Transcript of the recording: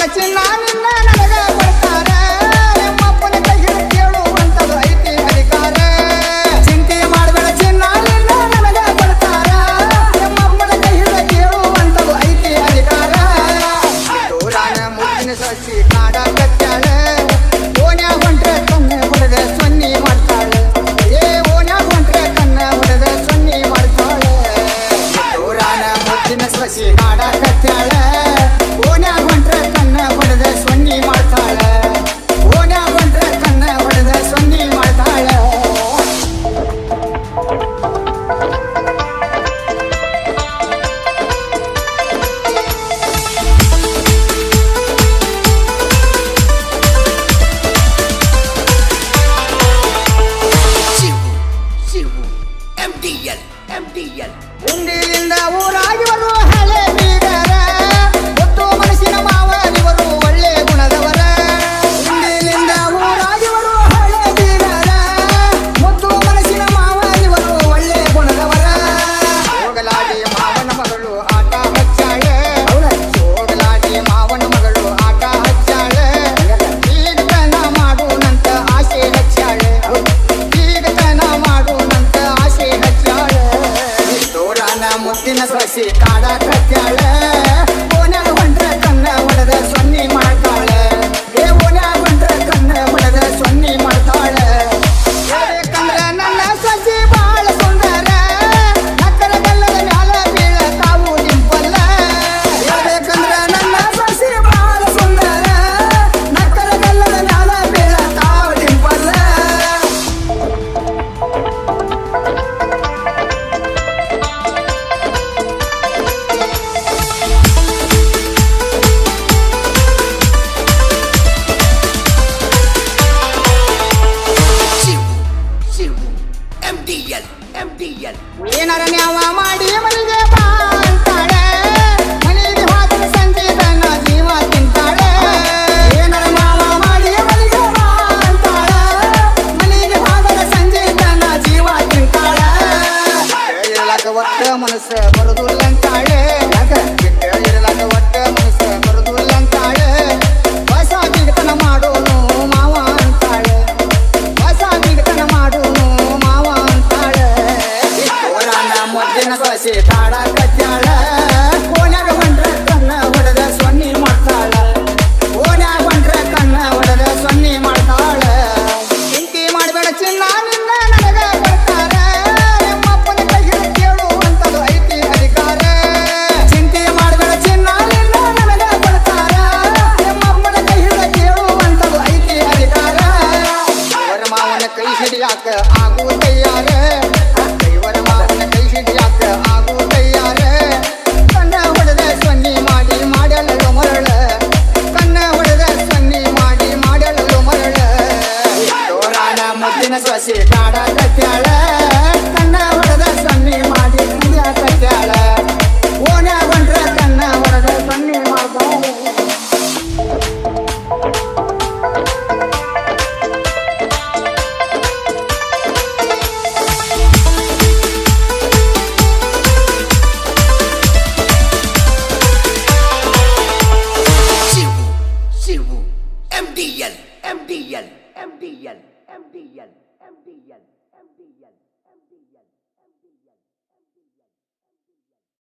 ಮಾಡಬೇಡ ಚಿನ್ನ ನಿನ್ನ ನನಗ ಕೊಡ್ತಾರ ನಿಮ್ಮಪ್ಪನ ಕೈ ಹಿಡಿದು ಕೇಳುವಂತದು ಐತಿ ಅಧಿಕಾರ ಚಿಂತೆ ಮಾಡಬೇಡ ಚಿನ್ನ ನಿನ್ನ ನನಗ ಕೊಡ್ತಾರ ನಿಮ್ಮಪ್ಪನ ಕೈ ಹಿಡಿದು ಕೇಳುವಂತದು ಐತಿ ಅಧಿಕಾರ ದೂರಾನ ಮುತ್ತಿನ ಸಸಿ ಕಾಡ ಕಟ್ಟಾಳ ಓನ್ಯಾಗ ಹೊಂಟ್ರೆ ಕಣ್ಣೆ ಹೊಡೆದ ಸೊನ್ನಿ ಮಾಡ್ತಾಳೆ ಓನ್ಯಾಗ ಹೊಂಟ್ರೆ ಕಣ್ಣೆ ಹೊಡೆದ ಸೊನ್ನಿ ಮಾಡ್ತಾಳೆ ದೂರಾನ ಮುತ್ತಿನ ಸಸಿ ಕಾಡ ಕಟ್ಟಾಳ ಓನ್ಯಾಗ ಹೊಂಟ್ರೆ ಕಣ್ಣೆ ಹೊಡೆದ ಸೊನ್ನಿ ಮಾಡ್ತಾಳೆ ಓನ್ಯಾಗ ಹೊಂಟ್ರೆ ಕಣ್ಣೆ ಹೊಡೆದ ಸೊನ್ನಿ ಮಾಡ್ತಾಳೆ ಉಂಡಿಯಿಂದ ಊರಾಗಿ ಬರುವ ಹಳೆ ಬೀಗರ ಗೊತ್ತು ಮನಸ್ಸಿನ ಮಾವನಿವರು ಒಳ್ಳೆ ಗುಣದವರ ಉಂಡಿಯಿಂದ ಊರಾಗಿ ಬರುವ ಹಳೆ ಬೀಗರ ಮುದ್ದು ಮನಸ್ಸಿನ ಮಾವನಿವರು ಒಳ್ಳೆ ಗುಣದವರ ಹೋಗಲಾಡಿ ಮಾವನ ಮಗಳು ಆಟ ಹಚ್ಚಾಳೆ ಹೋಗಲಾಡಿ ಮಾವನ ಮಗಳು ಆಟ ಹಚ್ಚಾಳೆ ಈಗತನ ಮಾಡುವಂತ ಆಸೆ ಹಚ್ಚಾಳೆ ಈಗತನ ಮಾಡುವಂತ ಆಸೆ ಹಚ್ಚಾಳೆ ದೂರಾನ ಮುತ್ತಿನ ಸೊಸಿ ಕಾಡ ಕಟ್ಟಾಳ ಓನ್ಯಾಗ ಹೊಂಟ್ರೆ ಕಣ್ಣ ಹೊಡೆದ ಸೊನ್ನಿ ಮಾಡ್ತಾಳೆ ಓನ್ಯಾಗ ಹೊಂಟ್ರೆ ಕಣ್ಣ ಹೊಡೆದ ಸೊನ್ನಿ ಮಾಡ್ತಾಳೆ ಹೇಳ್ಬೇಕಂದ್ರೆ ನನ್ನ ಸೊಸಿ ಬಾಳ ಸುಂದರ ನಕ್ಕರ ಬೆಲ್ಲದ ಮ್ಯಾಲ ಬೀಳತಾವು ಡಿಂಪಲ್ಲ ಹೇಳ್ಬೇಕಂದ್ರೆ ನನ್ನ ಸೊಸಿ ಬಾಳ ಸುಂದರ ನಕ್ಕರ ಬೆಲ್ಲದ ಮ್ಯಾಲ ಬೀಳತಾವು ಡಿಂಪಲ್ಲ ಏನಾರ ನ್ಯಾವ ಮಾಡಿ ಮನೆಗೆ ಬಾ ಅಂತಾಳೆ ಮನೆಗೆ ಹೋದ ಸಂಜೆ ತನ್ನ ಜೀವ ತಿಂತಾಳೆ ಏನಾರ ನ್ಯಾವ ಮಾಡಿ ಮನೆಗೆ ಬಾ ಅಂತಾಳೆ ಮನೆಗೆ ಹೋದ ಸಂಜೆ ತನ್ನ ಜೀವ ತಿಂತಾಳೆ ಇರಲಾಕ ಒಟ್ಟ ಮನಸ್ಸು ಬರುದಿಲ್ಲ ಅಂತಾಳೆ ಇರಲಾಕ ಒಟ್ಟ ಮನಸ್ಸು ಬರುದಿಲ್ಲ ಅಂತಾಳೆ ಹೊಸ ಬಿಗತನ ಮಾಡೋನು ಮಾವ ಅಂತಾಳೆ ಹೊಸ ಬಿಗತನ ಮಾಡೋನು ಮಾವ ಅಂತಾಳೆ ದೂರಾನ ಮುತ್ತಿನ ಸೊಸಿ ಕಾಡ ಕಟ್ಟಾಳ ಓನ್ಯಾಗ ಹೊಂಟ್ರೆ ಕಣ್ಣ ಹೊಡೆದ ಸೊನ್ನಿ ಮಾಡ್ತಾಳ ಓನ್ಯಾಗ ಹೊಂಟ್ರೆ ಕಣ್ಣ ಹೊಡೆದ ಸೊನ್ನಿ ಮಾಡ್ತಾಳ ಚಿಂತೆ ಮಾಡಬೇಡ ಚಿನ್ನ ನಿನ್ನ ನನಗ ಕೊಡ್ತಾರ ನಿಮ್ಮಪ್ಪನ ಕೈ ಹಿಡಿದು ಕೇಳುವಂತದು ಐತಿ ಅಧಿಕಾರ ಚಿಂತೆ ಮಾಡಬೇಡ ಚಿನ್ನ ನಿನ್ನ ನನಗ ಕೊಡ್ತಾರ ನಿಮ್ಮಪ್ಪನ ಕೈ ಹಿಡಿದು ಕೇಳುವಂತದು ಐತಿ ಅಧಿಕಾರ ಅವರ ಮಾವನ ಕೈ ಹಿಡಿಯಾಕ ಆಗು ತಯ್ಯಾರ ಇವರ ಮಾವನ ಕೈ ಹಿಡಿಯಾಕ ಆಗು ತಯ್ಯಾರ ಕಣ್ಣ ಹೊಡೆದ ಸೊನ್ನಿ ಮಾಡಿ ಮಾಡಲು ಮರಳ ಕಣ್ಣ ಹೊಡೆದ ಸೊನ್ನಿ ಮಾಡಿ ಮಾಡಲು ಮರಳ ದೂರಾನ ಮುತ್ತಿನ ಸೊಸಿ ಕಾಡ ಕಟ್ಟಾಳ ಕಣ್ಣ ಹೊಡೆದ ಸೊನ್ನಿ ಮಾಡಿ ಕುಡಿಯ ಕಟ್ಟಾಳ ಓನ್ಯಾಗ ಹೊಂಟ್ರೆ ಕಣ್ಣ ಹೊಡೆದ ಸೊನ್ನಿ ಮಾಡ್ತಾಳೆ MDL.